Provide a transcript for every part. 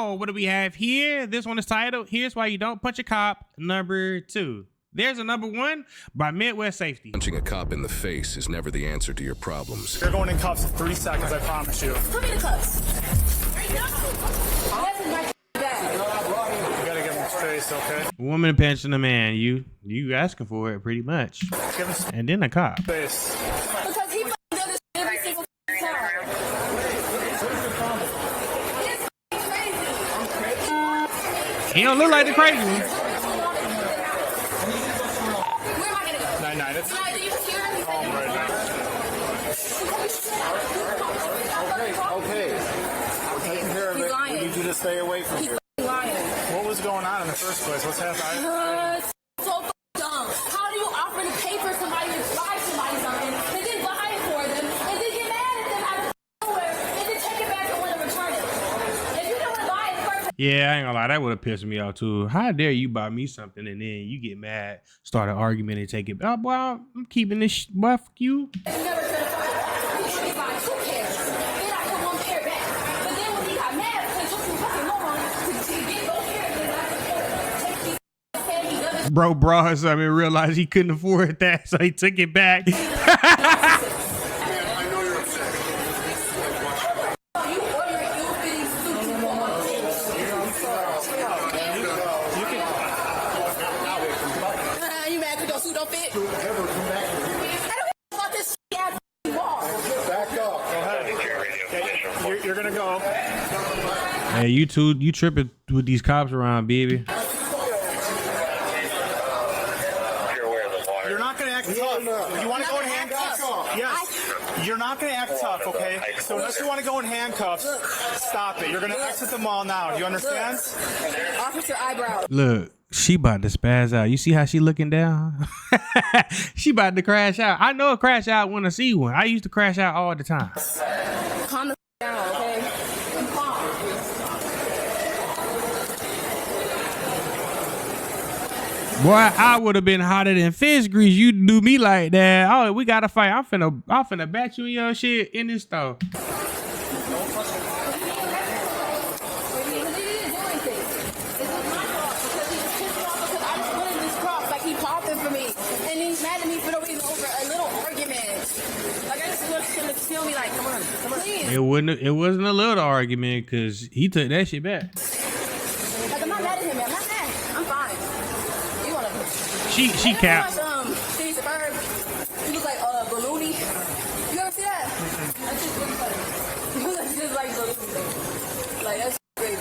Oh, what do we have here? This one is titled, Here's Why You Don't Punch a Cop, number 2. There's a number 1 by Midwest Safety. Punching a cop in the face is never the answer to your problems. You're going in cuffs in 3 seconds, I promise you. Put me in the cuffs. Right now. That's in my bag. You gotta give him his face, okay? Woman punching a man. You asking for it pretty much. Give him And then a cop. face. Because he fucking does this every single time. It's crazy. He don't look like the crazy one. Where am I gonna go? 9-9. It's No, you just hear him. all right now. Okay. I'm taking care of He's it. lying. We need you to stay away from He's here. lying. What was going on in the first place? What's happening? It's so dumb. How do you offer to pay for somebody to buy somebody something, and then buy it for them, and then get mad at them out of nowhere, and then take it back and want to return it? If you don't want to buy it first, Yeah, I ain't gonna lie, that would have pissed me off too. How dare you buy me something and then you get mad, start an argument and take it. Oh, well, I'm keeping this. Well, fuck you. you never could have bought it. He buy 2 pairs. Then I put 1 pair back. But then when he got mad, it took some fucking long to get those pairs, then I take these said he doesn't. Bro brought something and realized he couldn't afford that, so he took it back. I know you're upset. You order it, you fitting suit you want. You mad because your suit don't fit? Ever come back here. I don't give a fuck this shit ass wall. Back up. Go ahead. Okay, you're gonna go. Hey, you tripping with these cops around, baby. You're not gonna act tough. You want to go in handcuffs? Yes. You're not gonna act tough, okay? So unless you want to go in handcuffs, stop it. You're gonna exit the mall now. Do you understand? Officer eyebrow. Look, she about to spaz out. You see how she looking down? She about to crash out. I know a crash out when I see one. I used to crash out all the time. Calm the down, okay? I'm calm. Boy, I would have been hotter than fish grease. You do me like that. Oh, we gotta fight. I'm finna bat you in your shit in this store. It wasn't a little argument because he took that shit back. Like, I'm not mad at him, man. I'm not mad. I'm fine. You wanna? She capped. Steve Bird. He was like balloony. You ever see that? That's just really funny. He was just like balloony. Like that's crazy.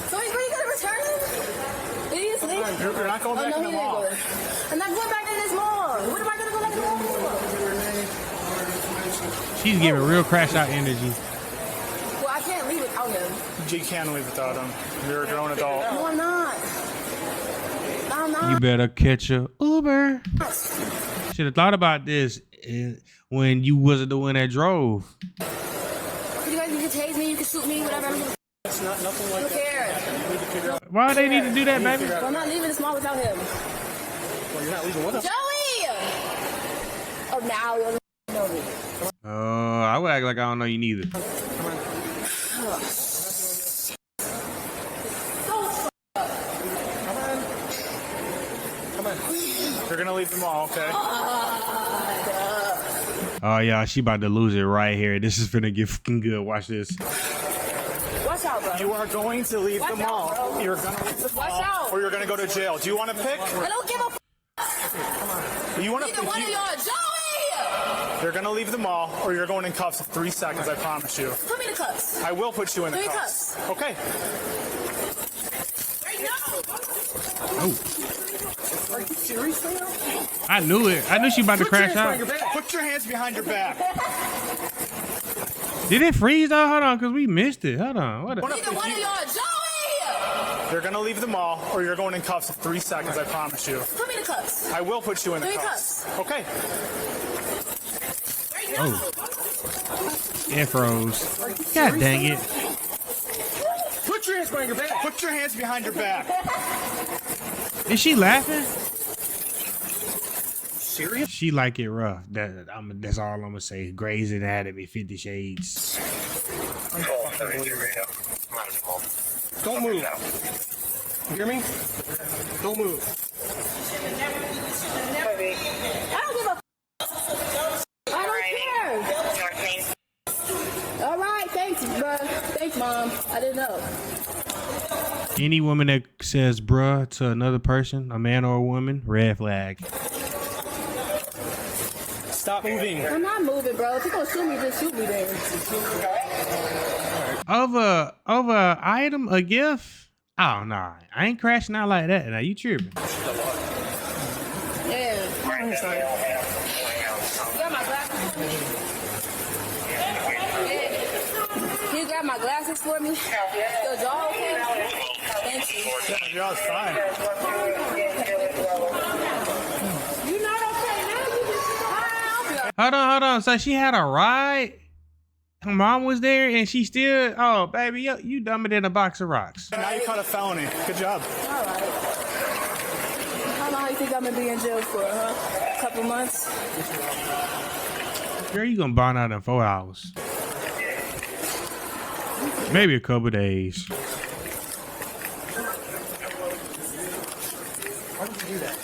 So he's really gonna return him? Seriously? You're not going back in the mall. I'm not going back in this mall. What am I gonna go back in the mall for? She's giving real crash out energy. Well, I can't leave without him. You can leave without him. You're a grown adult. No, I'm not. I'm not. You better catch a Uber. Should have thought about this when you wasn't the one that drove. You guys can tase me, you can shoot me, whatever. It's not nothing like Who cares? Why they need to do that, baby? Well, I'm not leaving this mall without him. Well, you're not leaving with us. Joey! Oh, now you know me. I would act like I don't know you neither. Come on. You're gonna leave the mall, okay? Oh, yeah, she about to lose it right here. This is finna get fucking good. Watch this. Watch out, bro. You are going to leave the mall. You're gonna leave the mall, or you're gonna go to jail. Do you want to pick? I don't give a f***. You want to Neither pick? one of y'all. Joey! You're gonna leave the mall, or you're going in cuffs in 3 seconds. I promise you. Put me in the cuffs. I will put you in the Put me in cuffs. Okay. Right now. Oh, Are you serious, man? I knew it. I knew she about to crash out. Put your hands behind your back. Did it freeze though? Hold on, because we missed it. Hold on. What? Neither one of y'all. Joey! You're gonna leave the mall, or you're going in cuffs in 3 seconds. I promise you. Put me in the cuffs. I will put you in the Put me in cuffs. Okay. Right now. Oh. It froze. God dang it. Put your hands behind your back. Put your hands behind your back. Is she laughing? serious? She like it rough. That's all I'm gonna say. Grey's Anatomy, 50 Shades. Don't move. You hear me? Don't move. I don't give a I don't care. All right, thanks, bro. Thanks, Mom. I didn't know. Any woman that says bruh to another person, a man or a woman, red flag. Stop moving. I'm not moving, bro. If you're gonna shoot me, just shoot me then. Over a item, a gift? Oh nah, I ain't crashing out like that. Now you tripping. Yeah. You got my glasses for me? Can you grab my glasses for me? Your jaw okay? Thank you. Yeah, your jaw's fine. You not okay now? You just Hold on. So she had a ride? Her mom was there and she still, oh baby, you dumber than a box of rocks. Now you caught a felony. Good job. all right. How long do you think I'm gonna be in jail for, huh? A couple months? Girl, you gonna bond out in 4 hours. Maybe a couple days. Why would you do that?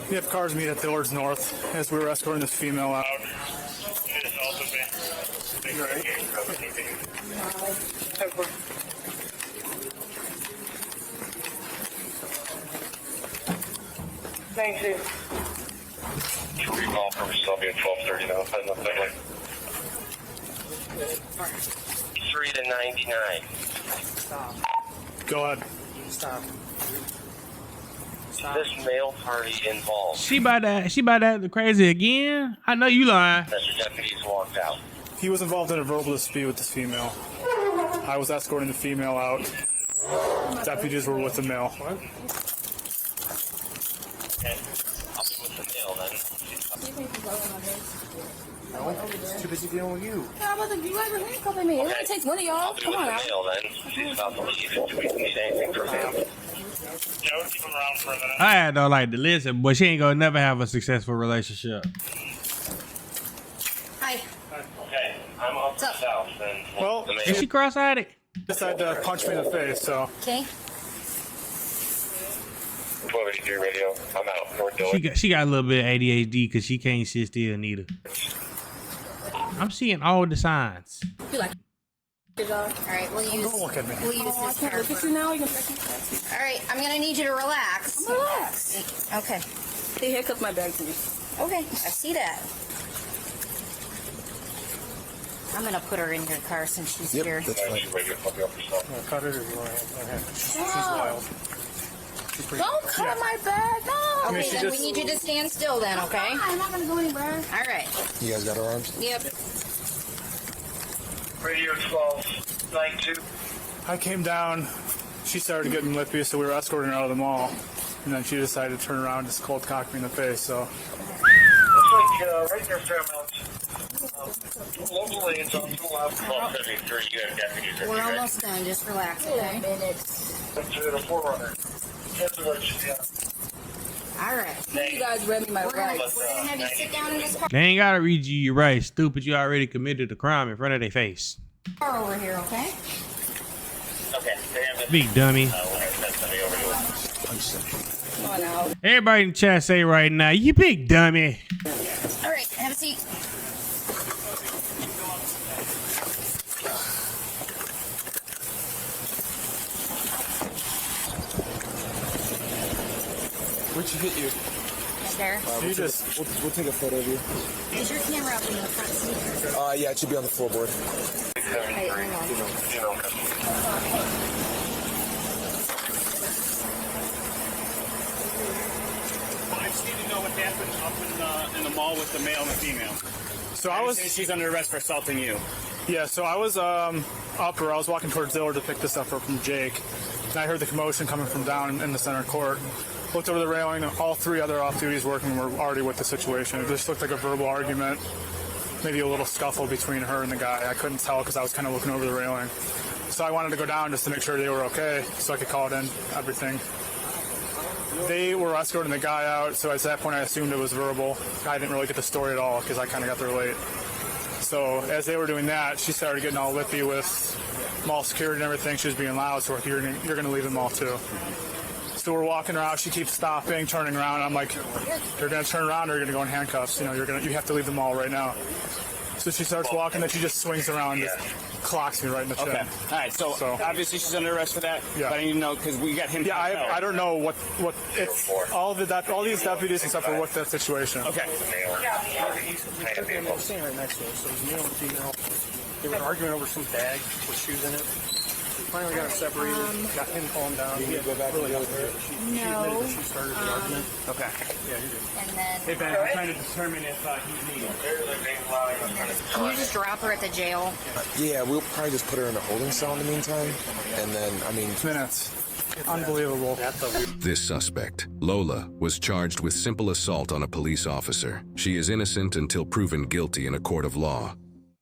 We have cars meet at Dillard's North as we were escorting this female out. Thank you. Recall from Sylvia 1230 now. 3 to 99. Go ahead. Stop. This male party involved. She about to act crazy again? I know you lying. As the deputies walked out. He was involved in a verbal dispute with this female. I was escorting the female out. Deputies were with the male. Okay. I'll be with the male then. He's too busy dealing with you. Yeah, you guys are handcuffing me. It only takes one of y'all. I'll be Come with on the now. male then. She's about to leave. Do we need anything from him? Yeah, we'll keep him around for a minute. I had no like to listen, but she ain't gonna never have a successful relationship. Hi. Okay. I'm up What's up? south then. Well, the Is male. she cross-eyed? decided to punch me in the face, so Okay. 1283 radio. I'm out. North Dillard. She got a little bit of ADHD because she can't sit still neither. I'm seeing all the signs. You like All right, we'll use. don't look at me. We'll use I this can't card. look at you now. You can All right, I'm gonna need you to relax. relax. Okay. They handcuffed my bag to me. Okay, I see that. I'm gonna put her in your car since she's here. Radio. Fuck you up yourself. Cut it or you want to have it? She's wild. She's pretty. Don't cut my bag. No. Okay, she then just- we need you to stand still then, okay? I'm not gonna go anywhere. All right. You guys got her arms? Yep. Radio 1292. I came down. She started getting lippy, so we were escorting her out of the mall. And then she decided to turn around and just cold cock me in the face, so. Looks like right near Fairmount. Local lanes on the left. 1273. You have deputies. We're almost done. Just relax, okay? That's the Forerunner. All right. You guys read me my We're gonna rights. have you sit down in this They ain't gotta read you your rights, stupid. You already committed a crime in front of their face. car over here, okay? Okay. They have this. Big dummy. We'll send somebody over to it. Come on now. Everybody in the chat say right now, you big dummy. All right, have a seat. Where'd she hit you? Right there. You just. We'll take a photo of you. Is your camera up in the front seat? Yeah, it should be on the floorboard. Hey, hang on. I just need to know what happened up in the mall with the male and the female. So I was. She's under arrest for assaulting you. Yeah, so I was up, or I was walking towards Dillard to pick this up from Jake. And I heard the commotion coming from down in the center court. Looked over the railing, and all 3 other off-duties workmen were already with the situation. It just looked like a verbal argument, maybe a little scuffle between her and the guy. I couldn't tell because I was kind of looking over the railing. So I wanted to go down just to make sure they were okay so I could call it in, everything. They were escorting the guy out, so at that point I assumed it was verbal. I didn't really get the story at all because I kind of got there late. So as they were doing that, she started getting all lippy with mall security and everything. She was being loud, so you're going to leave the mall too. So we're walking around. She keeps stopping, turning around. I'm like, you're going to turn around or you're going to go in handcuffs. You know, you have to leave the mall right now. So she starts walking, then she just swings around and just clocks me right in the chin. Okay. All right. So obviously she's under arrest for that. Yeah. But I need to know because we got him. Yeah, I don't know what it's all these deputies and stuff are with that situation. Okay. I'm standing right next to her, so he's male and female. They were arguing over some bag with shoes in it. Finally got him separated, got him calmed down. He had really upset. She admitted that she started the argument. Okay. Yeah, you're good. And then, Hey Ben, I'm trying to determine if he's needed. can you just drop her at the jail? Yeah, we'll probably just put her in a holding cell in the meantime. And then, I mean... Minutes. Unbelievable. This suspect, Lola, was charged with simple assault on a police officer. She is innocent until proven guilty in a court of law.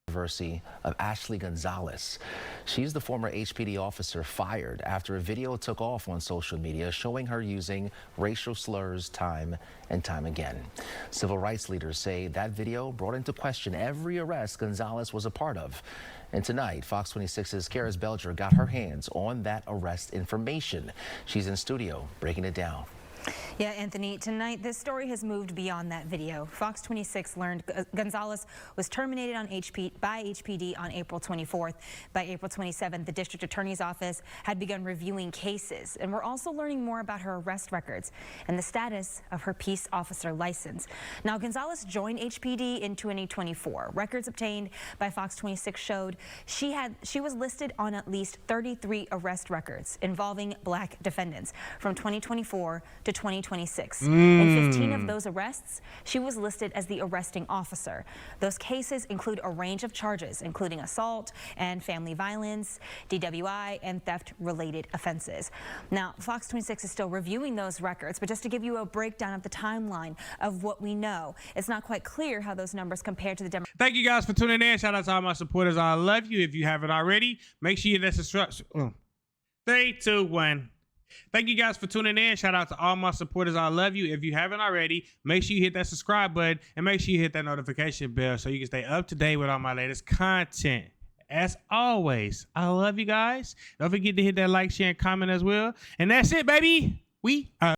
Controversy of Ashley Gonzalez. She's the former HPD officer fired after a video took off on social media showing her using racial slurs time and time again. Civil rights leaders say that video brought into question every arrest Gonzalez was a part of. And tonight, Fox 26's Karis Belger got her hands on that arrest information. She's in studio breaking it down. Yeah, Anthony, tonight this story has moved beyond that video. Fox 26 learned Gonzalez was terminated by HPD on April 24th. By April 27th, the district attorney's office had begun reviewing cases, and we're also learning more about her arrest records and the status of her peace officer license. Now, Gonzalez joined HPD in 2024. Records obtained by Fox 26 showed she was listed on at least 33 arrest records involving black defendants from 2024 to 2026. In 15 of those arrests, she was listed as the arresting officer. Those cases include a range of charges, including assault and family violence, DWI, and theft-related offenses. Now, Fox 26 is still reviewing those records, but just to give you a breakdown of the timeline of what we know, it's not quite clear how those numbers compare to the Democrats. Thank you guys for tuning in. Shout out to all my supporters. I love you. If you haven't already, make sure you hit that subscribe. 3, 2, 1. Thank you guys for tuning in. Shout out to all my supporters. I love you. If you haven't already, make sure you hit that subscribe button and make sure you hit that notification bell so you can stay up to date with all my latest content. As always, I love you guys. Don't forget to hit that like, share, and comment as well. And that's it, baby. We are